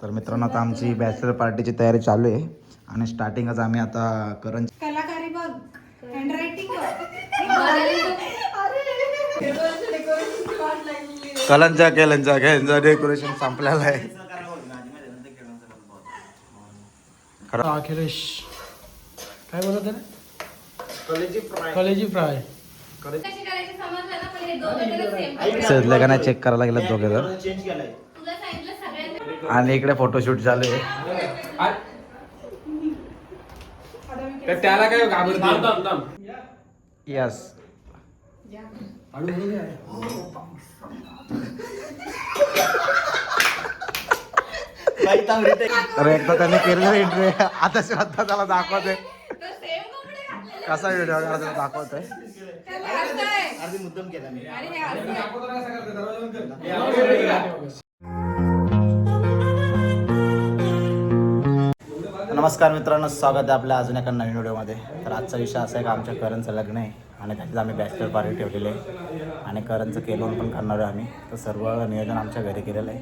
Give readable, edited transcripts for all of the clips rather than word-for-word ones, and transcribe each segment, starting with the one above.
तर मित्रांनो आता आमची बॅचलर पार्टीची तयारी चालू आहे आणि स्टार्टिंगच आम्ही आता करण कलाकारी बघ, हँडरायटिंग कलंचा डेकोरेशन संपलेलं आहे. अखिलेश काय बोलत आहे? कलेजी फ्राय सजलं का नाही चेक करायला गेलं दोघे जण. आणि इकडे फोटोशूट चालू आहे. त्याला काय घाबरत? यस अरे एकदा त्यांनी केलेलं एंट्री आता श्रद्धा त्याला दाखवते कसा व्हिडिओ दाखवतोय. मुद्दाम केला मी. नमस्कार मित्रांनो, स्वागत आहे आपल्या अजून एका नवीन व्हिडिओमध्ये. तर आजचा विषय असा आहे की आमच्या करणचं लग्न आहे आणि त्याच्यात आम्ही बॅचलर पार्टी ठेवलेली आहे आणि करणचं केलवण पण करणार आहे आम्ही. तर सर्व नियोजन आमच्या घरी केलेलं आहे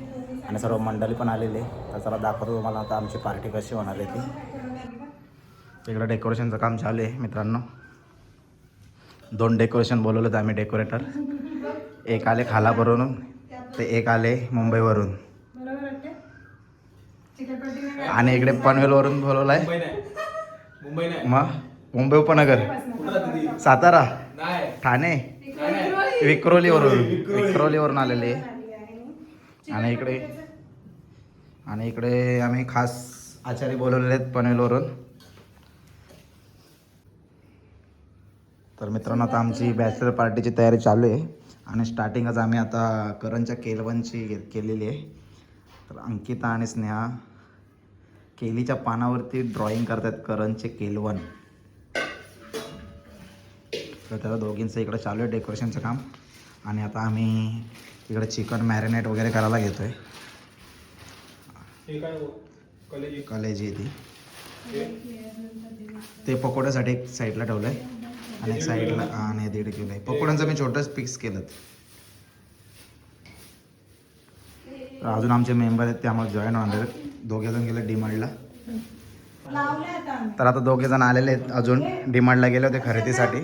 आणि सर्व मंडळी पण आलेली आहे. तर चला दाखवतो तुम्हाला आता आमची पार्टी कशी होणार आहे ती. इकडं डेकोरेशनचं काम चालू आहे मित्रांनो. 2 डेकोरेशन बोलवलं आम्ही डेकोरेटर. एक आले खालावरून ते एक आले मुंबईवरून आणि इकडे पनवेलवरून बोलवलं आहे. मग मुंबई उपनगर, सातारा, ठाणे, विक्रोलीवरून आलेले. आणि इकडे आम्ही खास आचार्य बोलवलेले आहेत पनवेलवरून. तर मित्रांनो आता आमची बॅचलर पार्टीची तयारी चालू आहे आणि स्टार्टिंगच आम्ही आता करणच्या केलवणची केलेली आहे. तर अंकिता आणि स्नेहा केलीच्या पानावरती ड्रॉइंग करतात करणचे केलवण. तर त्याला दोघींचं इकडं चालू आहे डेकोरेशनचं काम. आणि आता आम्ही इकडे चिकन मॅरिनेट वगैरे करायला घेतोय. कलेजी ती ते पकोड्यासाठी एक साईडला ठेवलं आहे आणि एक साईडला आणि 1.5 किलो आहे. पकोड्यांचं मी छोटंच पिक्स केलं. तर अजून आमचे मेंबर आहेत ते आम्हाला जॉईन होणार आहेत. 2 जण गेले डीमार्टला. तर आता 2 जण आलेले आहेत अजून डीमार्टला गेले होते खरेदीसाठी.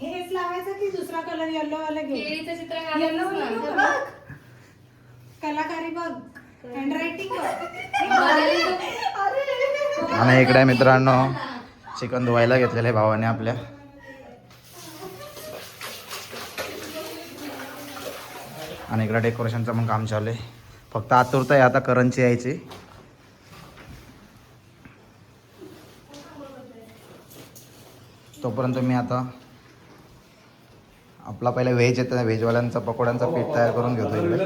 हेच लावायचं की दुसरा कलर येलो वाला घे. केळीचं चित्र येलो काढायचं बघ, कलाकारी बघ, हँडरायटिंग आणि इकडे मित्रांनो चिकन धुवायला घेतलेलं आहे भावाने आपल्या. आणि इकडे डेकोरेशनचं पण काम चालू आहे. फक्त आतुरता आहे आता करणची यायची. तोपर्यंत मी आता आपला पहिला व्हेज येतं, व्हेजवाल्यांचा पकोड्यांचा पीठ तयार करून घेतो इकडे.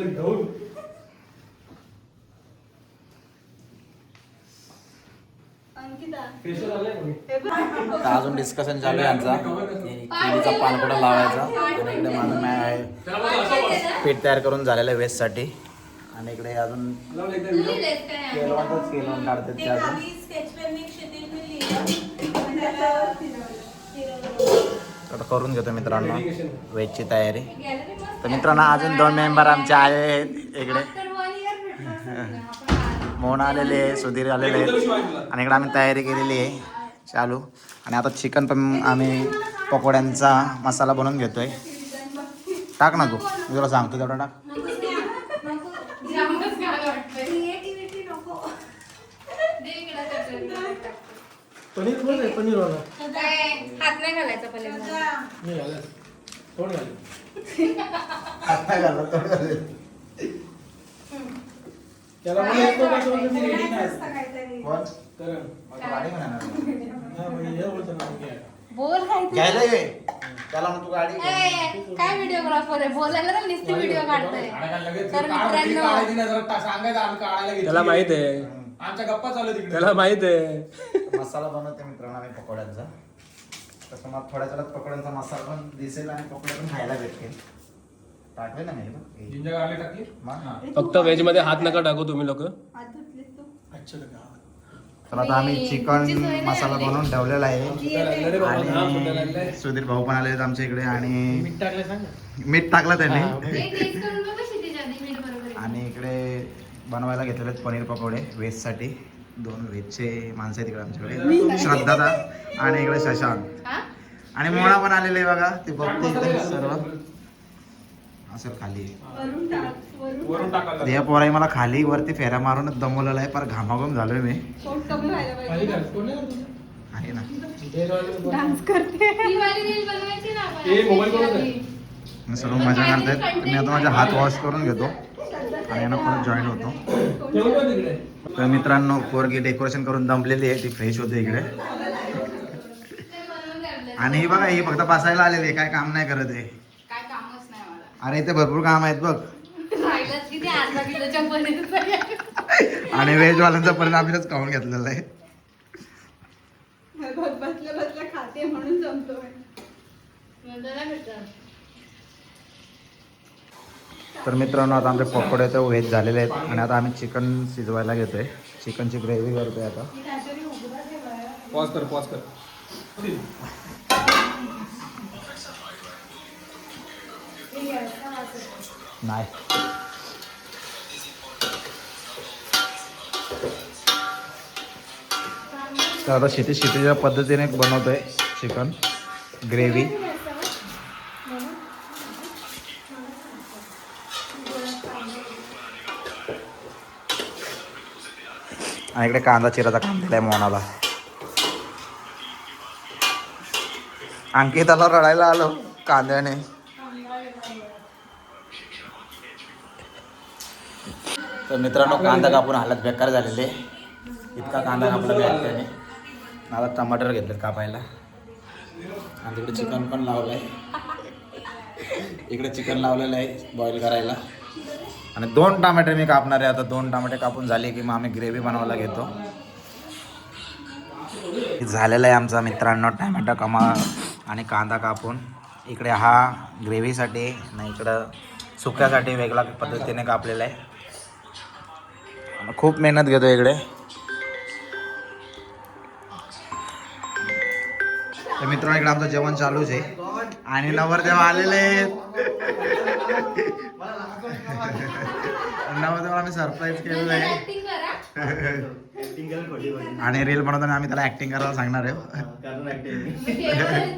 तर अजून डिस्कशन चालू आहे आमचा केळीचा पान कुठं लावायचा. आणि इकडे माझं पीठ तयार करून झालेलं आहे व्हेजसाठी. आणि इकडे अजून केलवण काढतात ते अजून. तर करून घेतो मित्रांनो व्हेजची तयारी. तर मित्रांनो अजून 2 मेंबर आमचे आहेत इकडे. मोहन आलेले आहे, सुधीर आलेले आहेत. आणि इकडे आम्ही तयारी केलेली आहे चालू. आणि आता चिकन पण आम्ही पकोड्यांचा मसाला बनवून घेतोय. टाक ना तू, मी तुला सांगतो तेवढा टाक. पनीर कोण आहे? पनीर वाला हात नाही घालायचा पहिल्यांदा. मी घाला कोण घाल त्याला मला येतो का तो मी रेडी नाही तर हे बोलतो ना मी बोल काय घ्यायला ये त्याला मग तू गाडी काय व्हिडिओग्राफर आहे, बोलायला तर नुसती व्हिडिओ काढतोय. तर मित्रांनो त्याला माहित आहे आमच्या गप्पा चालू तिकडे. त्याला माहित आहे मसाला बनवते मित्रांनो आम्ही पकोड्यांचा. तसं मग थोड्या वेळात पकोड्यांचा मसाला पण दिसेल आणि पकोडे पण खायला भेटतील. टाकले ना मी जिंजर गार्लिक टाकली. मग फक्त व्हेज मध्ये हात नका टाकू तुम्ही लोक. अच्छा तर आता आम्ही चिकन मसाला बनवून ठेवलेला आहे. आणि सुधीर भाऊ पण आले आहेत आमच्या इकडे. आणि मीठ टाकलं सांग. मीठ टाकलं त्यांनी. टेस्ट करून बघ कशी त्याच्या आधी मीठ बरोबर आहे. आणि इकडे बनवायला घेतलेले आहेत पनीर पकोडे व्हेजसाठी. 2 व्हेजचे माणसं आहेत इकडे आमच्याकडे, श्रद्धा आणि इकडे शशांक हा? आणि मोना पण आलेले आहे बघा. ते बघते इथे सर्व असेल खाली. वरून टाकायला या पोराई मला खाली वरती फेऱ्या मारूनच दमवलेला आहे, पर घामाघूम झालोय मी. पोट कमी व्हायला खाली पाहिजे. कर. कोण आहे तुझं? आहे ना डान्स करते. ही वाली रील बनवायची ना आपण. ए, मोबाईल कोण होता? मी सर्व मजा करतायत. मी आता माझे हात वॉश करून घेतो आणि यांना परत जॉईन होतो. ठेवून ठेव तिकडे. तर मित्रांनो पोरगी डेकोरेशन करून दमलेली आहे, ती फ्रेश होते इकडे. आणि ही बघा, ही फक्त बसायला आलेली आहे, काय काम नाही करत आहे. काय कामच नाही मला. अरे इथे भरपूर काम आहेत बघ. राहिलंच किती अर्धा किलोच्या पनीर. आणि व्हेजवाल्यांचा परिणाम आपल्यालाच खाऊन घेतलेला आहे. बसल्या बसल्या खाते म्हणून जमतोय. तर मित्रांनो आता आमचे पकोडे तर व्हेज झालेले आहेत आणि आता आम्ही चिकन शिजवायला घेतोय. चिकनची ग्रेव्ही करतोय आता. पॉज कर, पॉज कर. नाही तर आता शेतीच्या पद्धतीने बनवतोय चिकन ग्रेव्ही. आणि इकडे कांदा चिराचा काम दिलाय मोनाला. अंकिताला रडायला आलो कांद्याने. तर मित्रांनो कांदा कापून हालत बेकार झालेले. इतका कांदा कापला त्याने. आता टमाटर घेतलेत कापायला आणि तिकडे चिकन पण लावलं आहे. इकडे चिकन लावलेलं आहे बॉईल करायला आणि 2 टमाटे मी कापणार आहे. आता 2 टमाटे कापून झाले की मग आम्ही ग्रेव्ही बनवायला घेतो. झालेला आहे आमचा मित्रांनो टमाटा कमा आणि कांदा कापून. इकडे हा ग्रेव्हीसाठी आणि इकडं सुक्यासाठी वेगळ्या पद्धतीने कापलेला आहे. खूप मेहनत घेतो इकडे. तर मित्रांनो इकडे आमचं जेवण चालूच आहे आणि नवरदेव आलेले आहेत. नवरदेवाला आम्ही सरप्राईज केलेलं आहे ऍक्टिंग करा. आणि रील बनवताना आम्ही त्याला ऍक्टिंग करायला सांगणार आहे. जेवणाची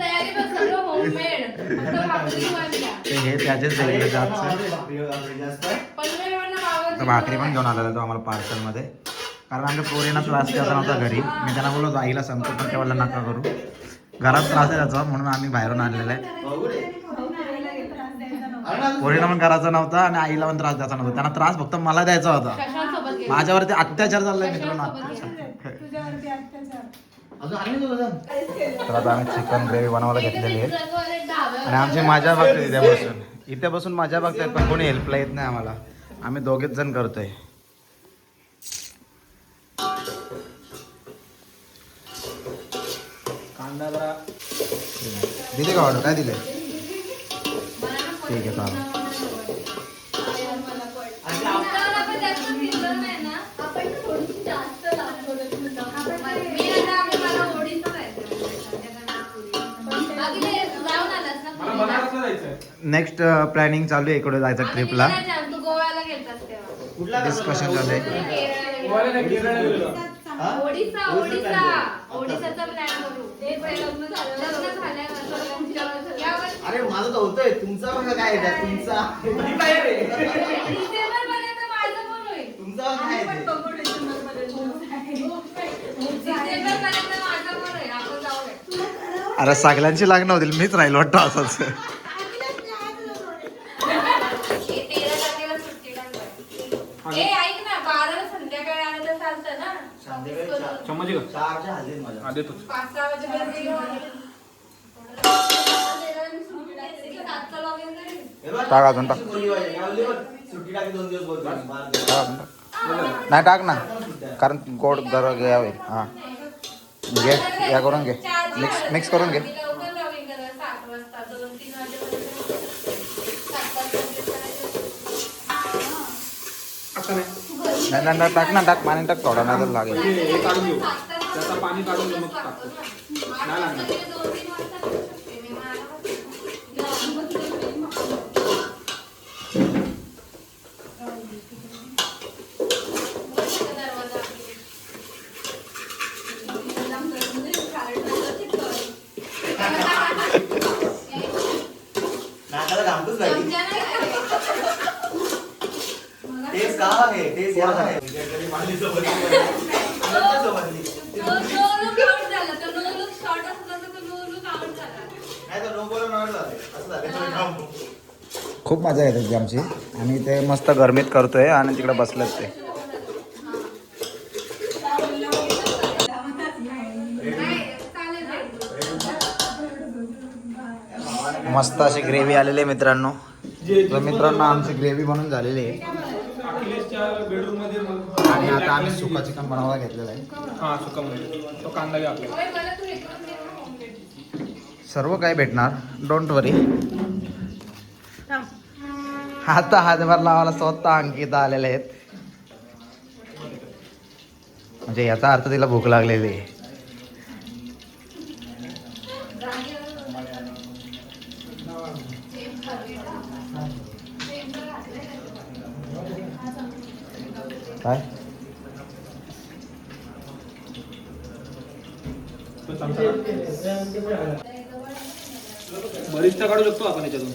तयारी बघ सगळं होममेड. फक्त भाकरी बनल्या. ते हे त्याचेच वेगळे जातचं. पनवेलवरनं मावळ तर भाकरी पण घेऊन आलेला तो आम्हाला पार्सलमध्ये, कारण आमच्या पोरींना त्रास द्यायचा नव्हता घरी. मी त्यांना बोललो आईला सांगतो पण तेव्हा नका करू, घरात त्रास आहे त्याचा, म्हणून आम्ही बाहेरून आणलेलं आहे. पोरीला पण करायचा नव्हता आणि आईला पण त्रास द्यायचा नव्हता. त्यांना त्रास फक्त मला द्यायचा होता. कशासोबत गेली? माझ्यावरती अत्याचार चाललाय मित्रांनो, तुझ्यावरती अत्याचार. तर आता आम्ही चिकन ग्रेव्ही बनवायला घेतलेली आहे जगवाले डाव्या. आणि आमची मजा बघते इथे बसून मजा बघतायत, पण कोणी हेल्पला येत नाही आम्हाला. आम्ही 2घेच जण करतोय. कांदा जरा दिले का ऑर्डर? काय दिले? ठीक आहे चालेल. आपल्याला पण जास्त फिरलं नाही ना. आपण थोडीशी जास्त लावतो. मी आता मला ओढीचं जायचं. बाकी ते जाऊन आलास ना मला बनारसला जायचंय. नेक्स्ट प्लॅनिंग चालू आहे इकडे जायचं ट्रिपला. आम्ही गेल्या तू गोव्याला गेलतास तेव्हा. डिस्कशन झालंय. गोव्याला नाही, केरळला गेलेलो. ओडिसाचा प्लॅन करू. ते लग्न झाल्यावर यावर अरे माझं तर होतंय, तुमचा बघा काय आहे तुमचा डिसेंबरपर्यंत माझं पण होईल. तुमचा काय आहे डिसेंबरपर्यंत माझं पण होईल. आपण जाऊया. अरे सगळ्यांची लग्न होतील, मीच राहील वाटतं असंच. हे 13 तारखेला सुट्टीला जाऊ. ए ऐक ना, 12 संध्याकाळी आलं तर चालतं ना. चम्मच का? 4च्या हल्ली माझ्या. हा, देतो. 5-6 वाजेपर्यंत गेलो. सातचं login करेन. हे बघ, टाक अजून टाक. बोलली पाहिजे. काय बोलली बघ? सुट्टी टाकी 2 दिवस बोलतो. बारा दिवस. टाक अजून टाक. नाही टाक ना, कारण गोड जरा घ्यावे. हां घे, या करून घे, मिक्स करून घे. लवकर login करा, 7 वाजता 2-3 वाजेपर्यंत 7-5 नाही टाक ना, टाक पाणी टाक थोडा, नाही तर लागेल. हे काढून घेऊ. त्याचं पाणी काढून घेऊ, मग टाकतो. नाही लागणार. टेस्ट का आहे टेस्ट याद आहे नाही तर नो बोलून असं झालं खूप मजा येते ती आमची आणि ते मस्त गरमीत करतोय आणि तिकडे बसलेत ते मस्त अशी ग्रेव्ही आलेली आहे मित्रांनो. तर मित्रांनो आमची ग्रेव्ही बनून झालेली आहे अखिलेशच्या बेडरूम मध्ये आणि आता आम्ही सुका चिकन बनवायला घेतलेलं आहे. हा सुका मध्ये तो कांदा घ्या आपल्याला. सर्व काही भेटणार डोंट वरी. आता हातभार लावायला स्वतः अंकिता आलेले आहेत म्हणजे याचा अर्थ तिला भूक लागलेली आहे. काय बरीचसा काढू शकतो आपण याच्यातून.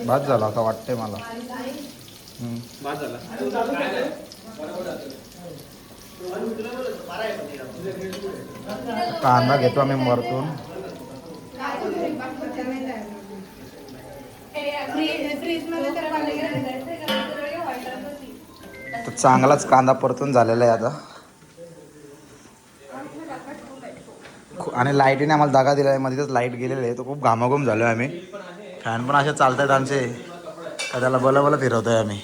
बाद झाला आता वाटतंय मला. बाद झाला. कांदा घेतो आम्ही वरतून. तर चांगलाच कांदा परतून झालेला आहे आता आणि लाईटीने आम्हाला दागा दिला आहे. मध्येच लाईट गेलेली आहे तर खूप घामाघूम झालो आहे आम्ही. फॅन पण असे चालत आहेत आमचे का त्याला बलं फिरवतोय आम्ही.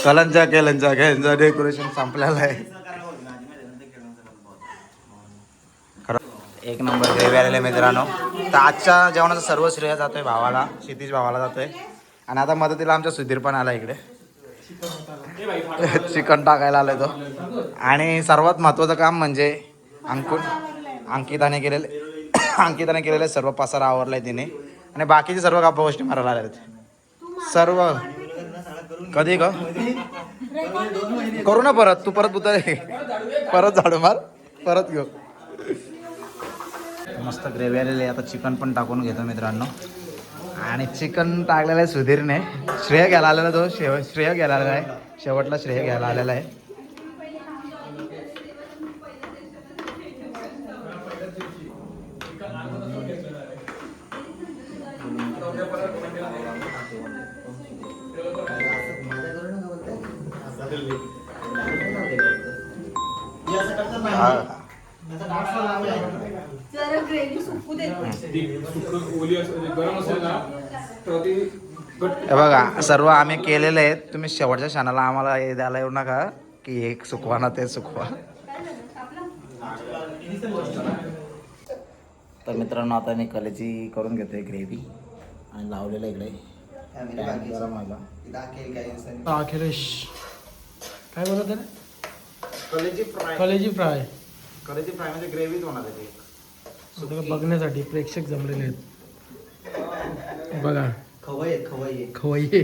कलंचा डेकोरेशन संपलेलं आहे. खरं एक नंबर ग्रेव्ही आलेले मित्रांनो. तर आजच्या जेवणाचा सर्व श्रेय जातोय भावाला, क्षितिज भावाला जातोय. आणि आता मदतीला आमच्या सुधीर पण आला इकडे चिकन टाकायला आलाय तो. आणि सर्वात महत्त्वाचं काम म्हणजे अंकिताने केलेले सर्व पसारा आवरलाय तिने आणि बाकीचे सर्व गप्पा गोष्टी मारायला आलेत सर्व. कधी का करू ना परत तू परत परत झाडू मार परत घेऊ. मस्त ग्रेव्ही आलेली आहे. आता चिकन पण टाकून घेतो मित्रांनो. आणि चिकन टाकलेलं आहे सुधीरने. श्रेय घ्यायला आलेला तो श्रेय घ्यायला आलेला आहे. शेवटला श्रेय घ्यायला आलेला आहे. जरा ग्रेव्ही सुकू दे. ओली असेल गरम असेल ना तर ती हे बघा सर्व आम्ही केलेले आहेत. तुम्ही शेवटच्या क्षणाला आम्हाला हे द्यायला येऊ नका की एक सुकवा ना ते सुकवा. तर मित्रांनो आता मी कलेची करून घेतोय ग्रेव्ही आणि लावलेलं इकडे गरम व्हायला. अखिलेश काय बोलत आहे? कलेची फ्राय. कलेजी फ्राय कलेची फ्राय म्हणजे ग्रेव्हीच होणार आहे ती. बघण्यासाठी प्रेक्षक जमलेले आहेत. बघा खवय खवय्ये.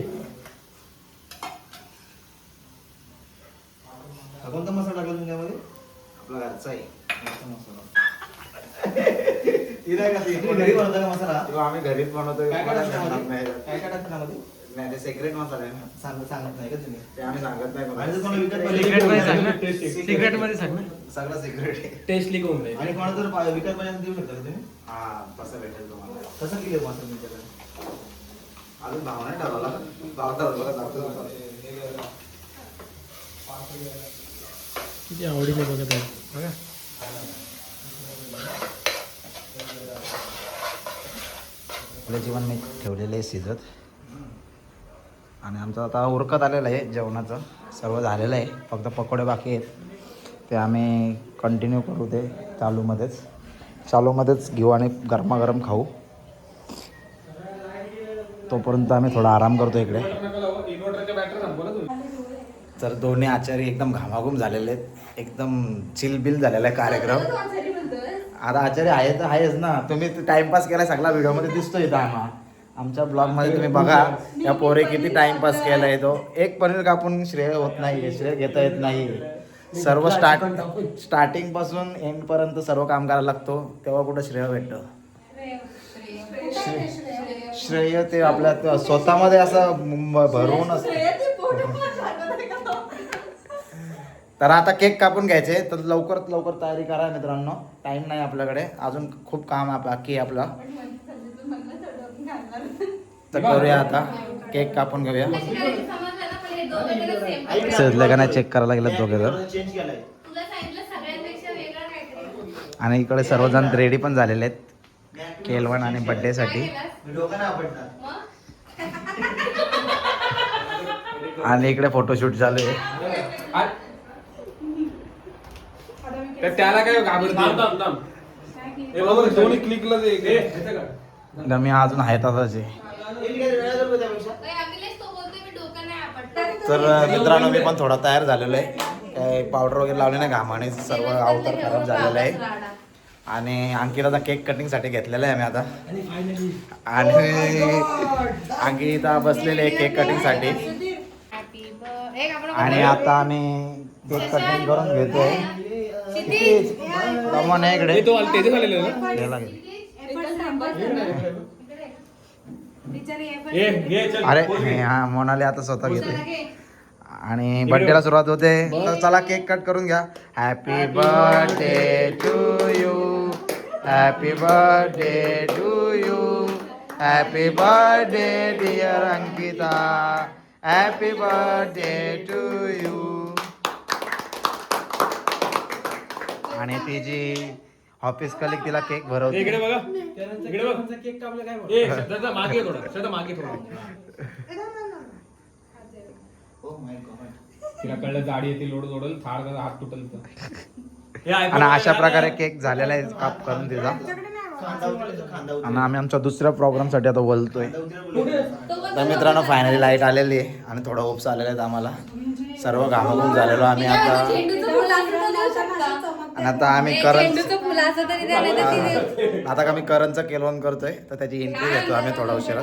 कोणता मसाला टाकला तुमच्यामध्ये आपला घरचा आहे घरी बनवता का मसाला किंवा आम्ही घरीच बनवतो. काय काय टाकतं त्यामध्ये? काय काय टाकतं त्यामध्ये? नाही ते सेक्रेट मसाला आहे ना. सांगत नाही का तुम्ही ते आम्ही सांगत नाही आणि जर कोणाला. कोणाला विकत पाहिजे सिक्रेट मध्ये सांग ना. सिक्रेट मध्ये सांग ना. सगळं सेक्रेट आहे. टेस्ट लिक होऊन जाईल. आणि कोणाला जर विकत पाहिजे देऊ शकता का तुम्ही हा तसं भेटेल तुम्हाला. कसं किलो मसाला तुमच्याकडे अजून भाव नाही ठरवला. भाव ठरवला का दाखवतो. किती आवडीने बघत आहे बघा. आपलं जेवण मी ठेवलेलं आहे शिजत आणि आमचं आता उरकत आलेलं आहे. जेवणाचं सर्व झालेलं आहे. फक्त पकोडे बाकी आहेत. ते आम्ही कंटिन्यू करू ते चालूमध्येच घेऊ आणि गरमागरम खाऊ. तोपर्यंत आम्ही थोडा आराम करतो इकडे. इन्व्हर्टरच्या बॅटरी संपवला तुम्ही. तर दोन्ही आचार्य एकदम घामाघूम झालेले आहेत. एकदम चिलबिल झालेला आहे कार्यक्रम. आता आचार्य आहे तर आहेच ना. तुम्ही टाइमपास केला सगळा व्हिडिओमध्ये दिसतो इथं आमच्या ब्लॉगमध्ये तुम्ही बघा या पोरे किती टाइमपास केला आहे. तो एक पनीर कापून श्रेय होत नाही, श्रेय घेता येत नाही. सर्व स्टार्टिंग पासून एंड पर्यंत सर्व काम करायला लागतो तेव्हा कुठं श्रेय भेटतं. श्रेय ते आपल्या स्वतःमध्ये असं भरवून असतं. तर आता केक कापून घ्यायचे, तर लवकरात लवकर तयारी करा मित्रांनो, टाइम नाही आपल्याकडे, अजून खूप काम आहे बाकी आहे आपलं. तर करूया आता, केक कापून घेऊया. समजलं ना, पण हे दोघं जण same. सजलं का नाही चेक करायला गेलं दोघे जण. चेंज केलाय. तुला सांगितलं सगळ्यांपेक्षा वेगळं काहीतरी. आणि इकडे सर्वजण रेडी पण झालेले आहेत केलवन आणि बर्थडे साठी. काय केलंस? मी डोकं नाही आपटणार. मग? आणि इकडे फोटोशूट चालू आहे. तर त्याला काय घाबरते. हे बघ दोन्ही क्लिकला तर मी अजून आहे तसाच आहे. अरे अखिलेश, तो बोलतोय मी डोकं नाही आपटत. तर मित्रांनो मी पण थोडा तयार झालेलो आहे. काय पावडर वगैरे लावले नाही, घामाने सर्व अवतार खराब झालेला आहे. आणि अंकिताचा केक कटिंगसाठी घेतलेला आहे आम्ही आता. आणि अंकिता बसलेले आहे केक कटिंगसाठी. Happy birthday. एक आपण आणि आता आम्ही केक कटिंग करून घेतोय. कमॉन इकडे तो ते झालेलं ना. याला घे. ए घे चल. अरे हा मोनाली आता स्वतः घेते. आणि बर्थडेला सुरुवात होते, तर चला केक कट करून घ्या. Happy birthday to you, happy birthday to you, happy birthday dear Ankita, happy birthday to you. आणि ती जी ऑफिस कलिक तिला केक भरवते. इकडे बघा, इकडे बघ. केक कापलं काय? ए श्रद्धा मागे ये थोडा, श्रद्धा मागे थोडा. तिला कळलं गाडी येते, लोड जोडल, थाड हात तुटल. आणि अशा प्रकारे केक झालेला आहे काप करून तिचा. आणि आम्ही आमच्या दुसऱ्या प्रोग्रामसाठी आता बोलतोय. तर मित्रांनो फायनली लाईट आलेली आहे आणि थोडा ओप्स आलेला आहेत आम्हाला. सर्व घामाघूम झालेलो आम्ही आता. झेंडूचं फुल असं तर देऊ शकता. आणि आता आम्ही करण झेंडूचं फुल असं तरी द्या, नाही तर ती देऊ. आता आम्ही करणचं केलवन करतोय, तर त्याची एंट्री घेतो आम्ही थोडा उशिरा.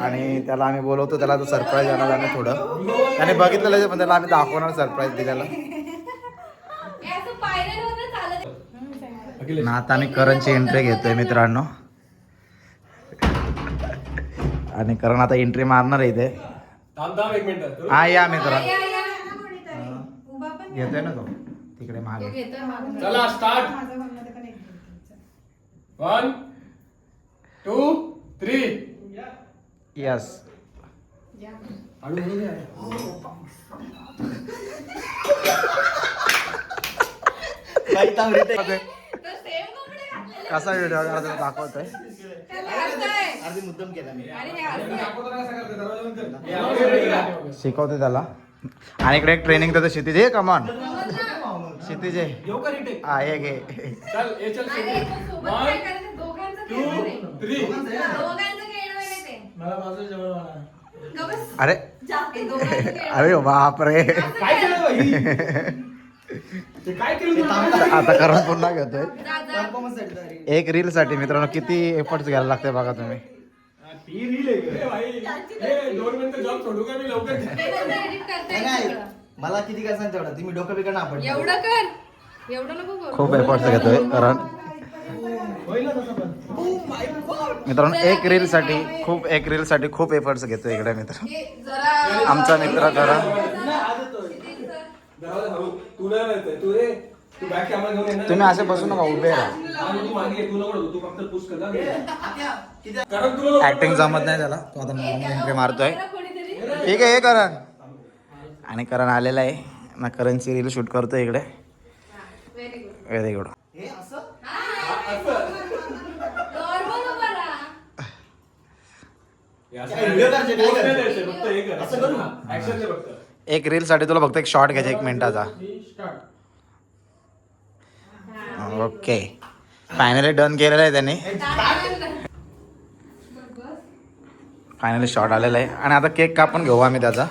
आणि त्याला आम्ही बोलवतो, त्याला तो सरप्राईज देणार आम्ही थोडं. त्याने बघितलेलं पण त्याला आम्ही दाखवणार सरप्राईज दिलेला. हे असं पायऱ्यांवरनं चालत. ना आता आम्ही करणची एंट्री घेतोय मित्रांनो. आणि करण आता एंट्री मारणार आहे इथे. थांब थांब एक मिनिट. हा या मित्र, या, या. घेतोय ना तो तिकडे तो मागे. घेतोय मागून. चला स्टार्ट. 1 2 3. यस. तर same कपडे घातलेले. कसा व्हिडिओ दाखवतोय. त्याला असं आहे. अर्धी मुद्दाम केला मी. आणि हे असं आहे. शिकवते त्याला. आणि इकडे एक ट्रेनिंग देतो क्षितिज. हे कमॉन क्षितिज आहे. हा हे घे. चल ए चल. अरे, तो सोबत काय करायचं? दोघांचं खेळणं नाही. 3. दोघांचं खेळणं नाही ते. गं बस. अरे ते दोघांचं खेळणं. अरे बापरे. काय केलं बाई? ते काय केलं तू? आता करून पुन्हा घेतोय. जा, जा. एक रील साठी मित्रांनो किती एफर्ट्स घ्यायला लागते बघा तुम्ही. ती रील आहे का? ए भाई, ए 2 मिनिटं जॉब सोडू का मी लवकर? ते नंतर edit करता येईल नाही सगळं. मला किती काय सांग तेवढा, तुम्ही डोकं बिकं ना आपण. एवढं कर. एवढं नको करू. खूप एफर्ट्स घेतोय कारण मित्रांनो एक रील साठी खूप एफर्ट्स घेतोय इकडे मित्र. हे जरा आमचा मित्र करा. तू नाही राहतोय. तू रे तू बॅक कॅमेरा घेऊन ये ना. तुम्ही असे बसू नका, उभे राहा. आणि तू मागे ये, तू नको तू फक्त पुश कर ना. कारण तुला ऍक्टिंग जमत नाही त्याला, तो आता नॉर्मल एंट्री मारतोय. कोणीतरी ठीक आहे हे करण. आणि करण आलेला आहे ना, करणची रील शूट करतोय इकडे. Very good. Very good. हे असं नॉर्मल उभा राहा. व्हिडिओ करायचे काय करायचे? फक्त हे कर. असं करू? ऍक्शन दे फक्त. एक रील साठी तुला फक्त एक शॉट घ्यायचा 1 मिनिटाचा. स्टार्ट. ओके फायनली डन केलेलं आहे त्याने. फायनली शॉट आलेला आहे. आणि आता केक कापून घेऊ आम्ही त्याचा.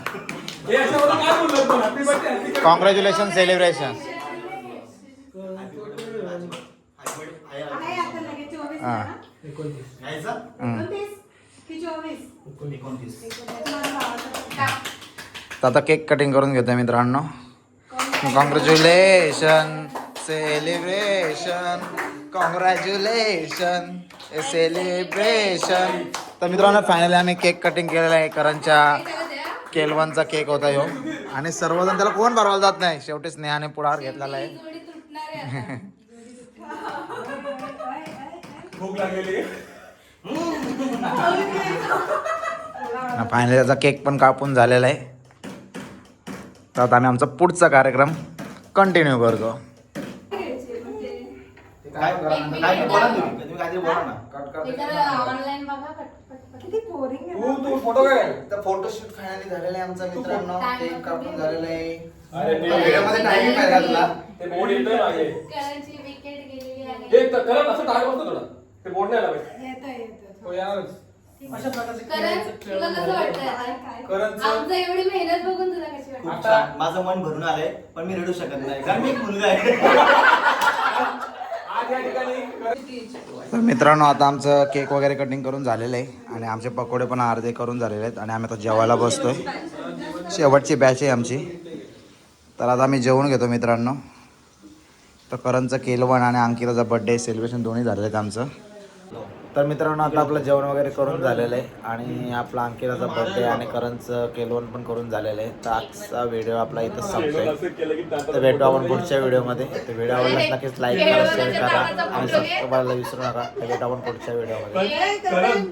हे अशामध्ये काय बोललात पण? Happy birthday happy congratulation celebration. हां घ्यायचा? 29. तर आता केक कटिंग करून घेतोय मित्रांनो. Congratulation celebration congratulation celebration. तर मित्रांनो फायनली आम्ही केक कटिंग केलेला आहे. करणच्या केलवनचा केक होता ह्यो आणि सर्वजण त्याला कोण भरवायला जात नाही. शेवटी स्नेहाने पुढाकार घेतलेला आहे. जोडी तुटणार आहे आता. भूक लागलेली फायनली त्याचा केक पण कापून झालेला आहे. तर आता आम्ही आमचा पुढचा कार्यक्रम कंटिन्यू करतो. काय बोला ना तुम्ही काहीतरी बोला ना. ते जरा ऑनलाईन बघा पटपट. किती बोरिंग आहे तू फोटो काय तर फोटोशूट फायनली झालेला आहे आमचा मित्रांनो. केक कापून झालेला आहे. अरे ते व्हिडिओमध्ये टाइमिंग पाहिजे का तुला? ते बोर्ड येतोय मागे. करणची विकेट गेलेली आहे. हे करत असं टाक बसतो थोडं. ते बोर्ड नाही आला पाहिजे. येतं हो यार. करण तुला कसं वाटतंय आता? करणचं आमचं एवढी मेहनत बघून तुला कशी वाटते? खूप छान. माझं मन भरून आलंय पण मी रडू शकत नाही कारण मी एक मुलगा आहे. आज या ठिकाणी तर मित्रांनो आता आमचं केक वगैरे कटिंग करून झालेलं आहे आणि आमचे पकोडे पण अर्धे करून झालेले आहेत आणि आम्ही आता जेवायला बसतोय. शेवटची बॅच आहे आमची. तर आता आम्ही जेवून घेतो मित्रांनो. तर करणचं केलवण आणि अंकिताचा बड्डे सेलिब्रेशन दोन्ही झालेलं आहेत आमचं. तर मित्रांनो आता आपलं जेवण वगैरे करून झालेलं आहे आणि आपला अंकिताचा बड्डे आणि करणचं केलवण पण करून झालेलं आहे. तर आजचा व्हिडिओ आपला इथं संपतोय. तर भेटू आपण पुढच्या व्हिडिओमध्ये. तर व्हिडिओ आवडल्यास नक्कीच लाईक करा, शेअर करा आणि सबस्क्राईब करायला विसरू नका. तर भेटू आपण पुढच्या व्हिडिओमध्ये. करण